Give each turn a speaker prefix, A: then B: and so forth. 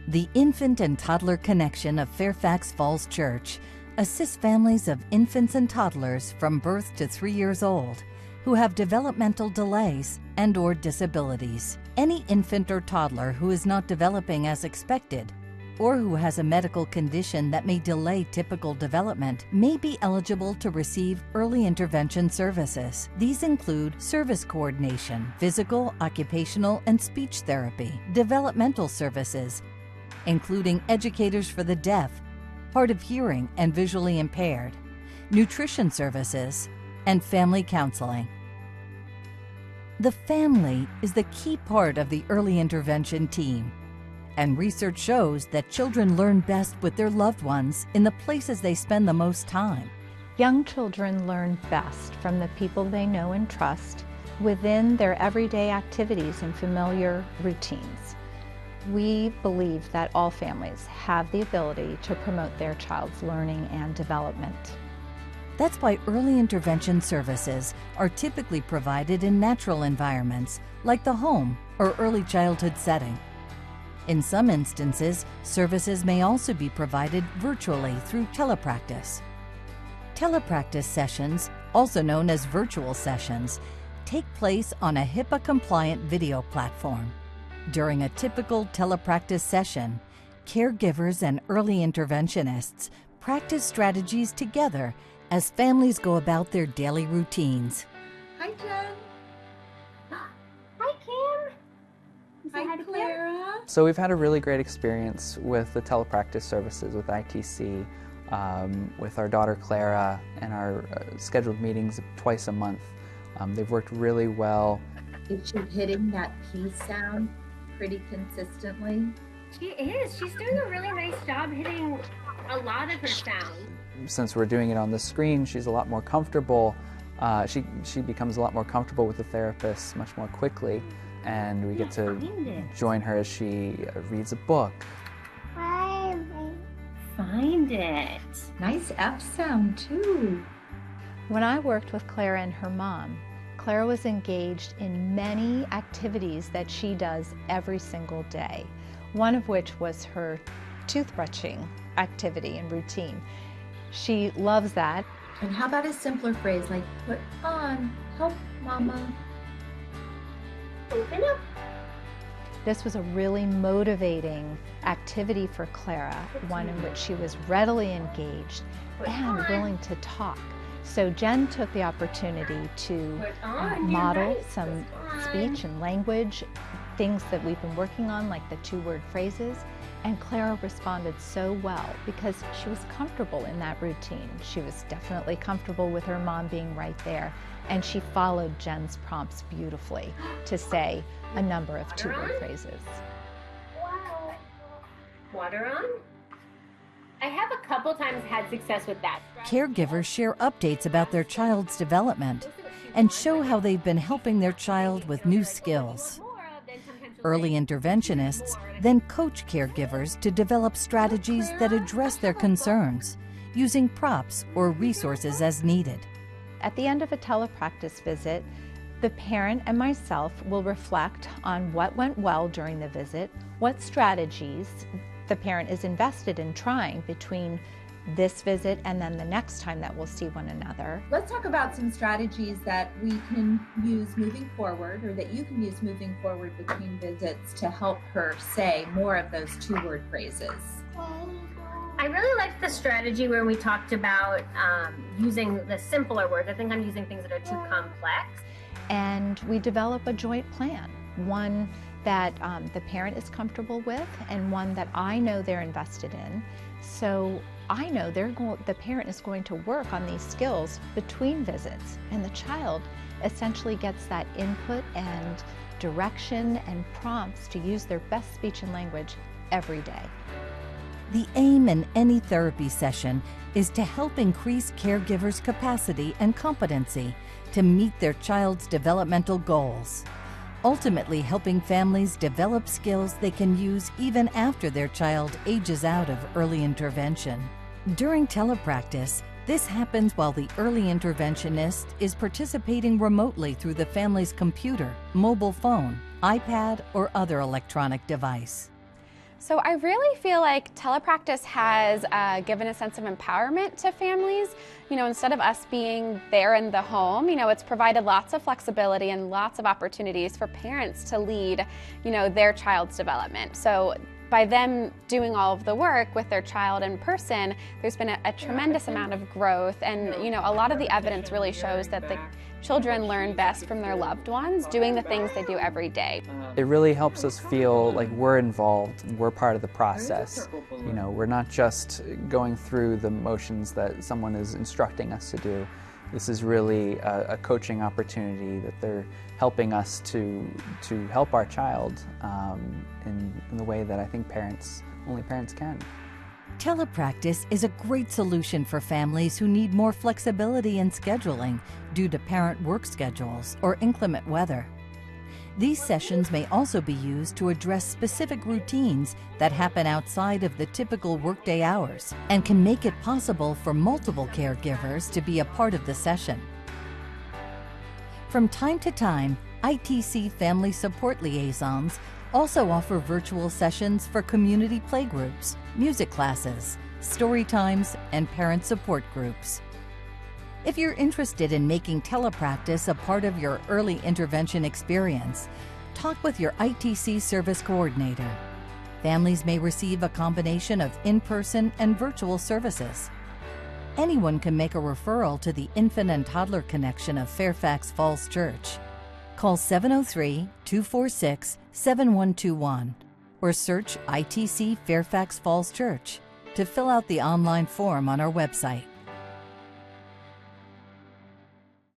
A: The Infant and Toddler Connection of Fairfax-Falls Church assists families of infants and toddlers from birth to 3 years old who have developmental delays and/or disabilities. Any infant or toddler who is not developing as expected or who has a medical condition that may delay typical development may be eligible to receive early intervention services. These include service coordination, physical, occupational, and speech therapy, developmental services, including educators for the deaf, hard of hearing and visually impaired, nutrition services, and family counseling. The family is the key part of the early intervention team, and research shows that children learn best with their loved ones in the places they spend the most time.
B: Young children learn best from the people they know and trust within their everyday activities and familiar routines. We believe that all families have the ability to promote their child's learning and development.
A: That's why early intervention services are typically provided in natural environments like the home or early childhood setting. In some instances, services may also be provided virtually through telepractice. Telepractice sessions, also known as virtual sessions, take place on a HIPAA-compliant video platform. During a typical telepractice session, caregivers and early interventionists practice strategies together as families go about their daily routines.
C: Hi, Jen.
D: Hi, Kim.
C: Hi, Clara.
E: So we've had a really great experience with the telepractice services with ITC, with our daughter Clara, and our scheduled meetings twice a month. They've worked really well.
C: Is she hitting that P sound pretty consistently?
D: She is. She's doing a really nice job hitting a lot of her sounds.
E: Since we're doing it on the screen, she's a lot more comfortable. She becomes a lot more comfortable with the therapist much more quickly, and we get to join her as she reads a book.
D: Find it.
C: Nice F sound, too.
B: When I worked with Clara and her mom, Clara was engaged in many activities that she does every single day, one of which was her toothbrushing activity and routine. She loves that.
C: And how about a simpler phrase like, put on, help mama.
D: Open up.
B: This was a really motivating activity for Clara, one in which she was readily engaged and willing to talk. So Jen took the opportunity to model some speech and language, things that we've been working on, like the 2-word phrases. And Clara responded so well because she was comfortable in that routine. She was definitely comfortable with her mom being right there. And she followed Jen's prompts beautifully to say a number of 2-word phrases.
D: Wow. Water on? I have a couple times had success with that.
A: Caregivers share updates about their child's development and show how they've been helping their child with new skills. Early interventionists then coach caregivers to develop strategies that address their concerns, using props or resources as needed.
B: At the end of a telepractice visit, the parent and myself will reflect on what went well during the visit, what strategies the parent is invested in trying between this visit and then the next time that we'll see one another.
C: Let's talk about some strategies that we can use moving forward, or that you can use moving forward between visits to help her say more of those 2-word phrases.
D: I really liked the strategy where we talked about using the simpler words. I think I'm using things that are too complex.
B: And we develop a joint plan, one that the parent is comfortable with and one that I know they're invested in. So I know the parent is going to work on these skills between visits, and the child essentially gets that input and direction and prompts to use their best speech and language every day.
A: The aim in any therapy session is to help increase caregivers' capacity and competency to meet their child's developmental goals, ultimately helping families develop skills they can use even after their child ages out of early intervention. During telepractice, this happens while the early interventionist is participating remotely through the family's computer, mobile phone, iPad, or other electronic device.
F: So I really feel like Telepractice has given a sense of empowerment to families. Instead of us being there in the home, it's provided lots of flexibility and lots of opportunities for parents to lead, their child's development. So by them doing all of the work with their child in person, there's been a tremendous amount of growth, and a lot of the evidence really shows that the children learn best from their loved ones doing the things they do every day.
E: It really helps us feel like we're involved and we're part of the process. We're not just going through the motions that someone is instructing us to do. This is really a coaching opportunity that they're helping us to help our child in the way that I think only parents can.
A: Telepractice is a great solution for families who need more flexibility in scheduling due to parent work schedules or inclement weather. These sessions may also be used to address specific routines that happen outside of the typical workday hours and can make it possible for multiple caregivers to be a part of the session. From time to time, ITC Family Support Liaisons also offer virtual sessions for community playgroups, music classes, story times, and parent support groups. If you're interested in making Telepractice a part of your early intervention experience, talk with your ITC service coordinator. Families may receive a combination of in-person and virtual services. Anyone can make a referral to the Infant and Toddler Connection of Fairfax-Falls Church. Call 703-246-7121 or search ITC Fairfax-Falls Church to fill out the online form on our website.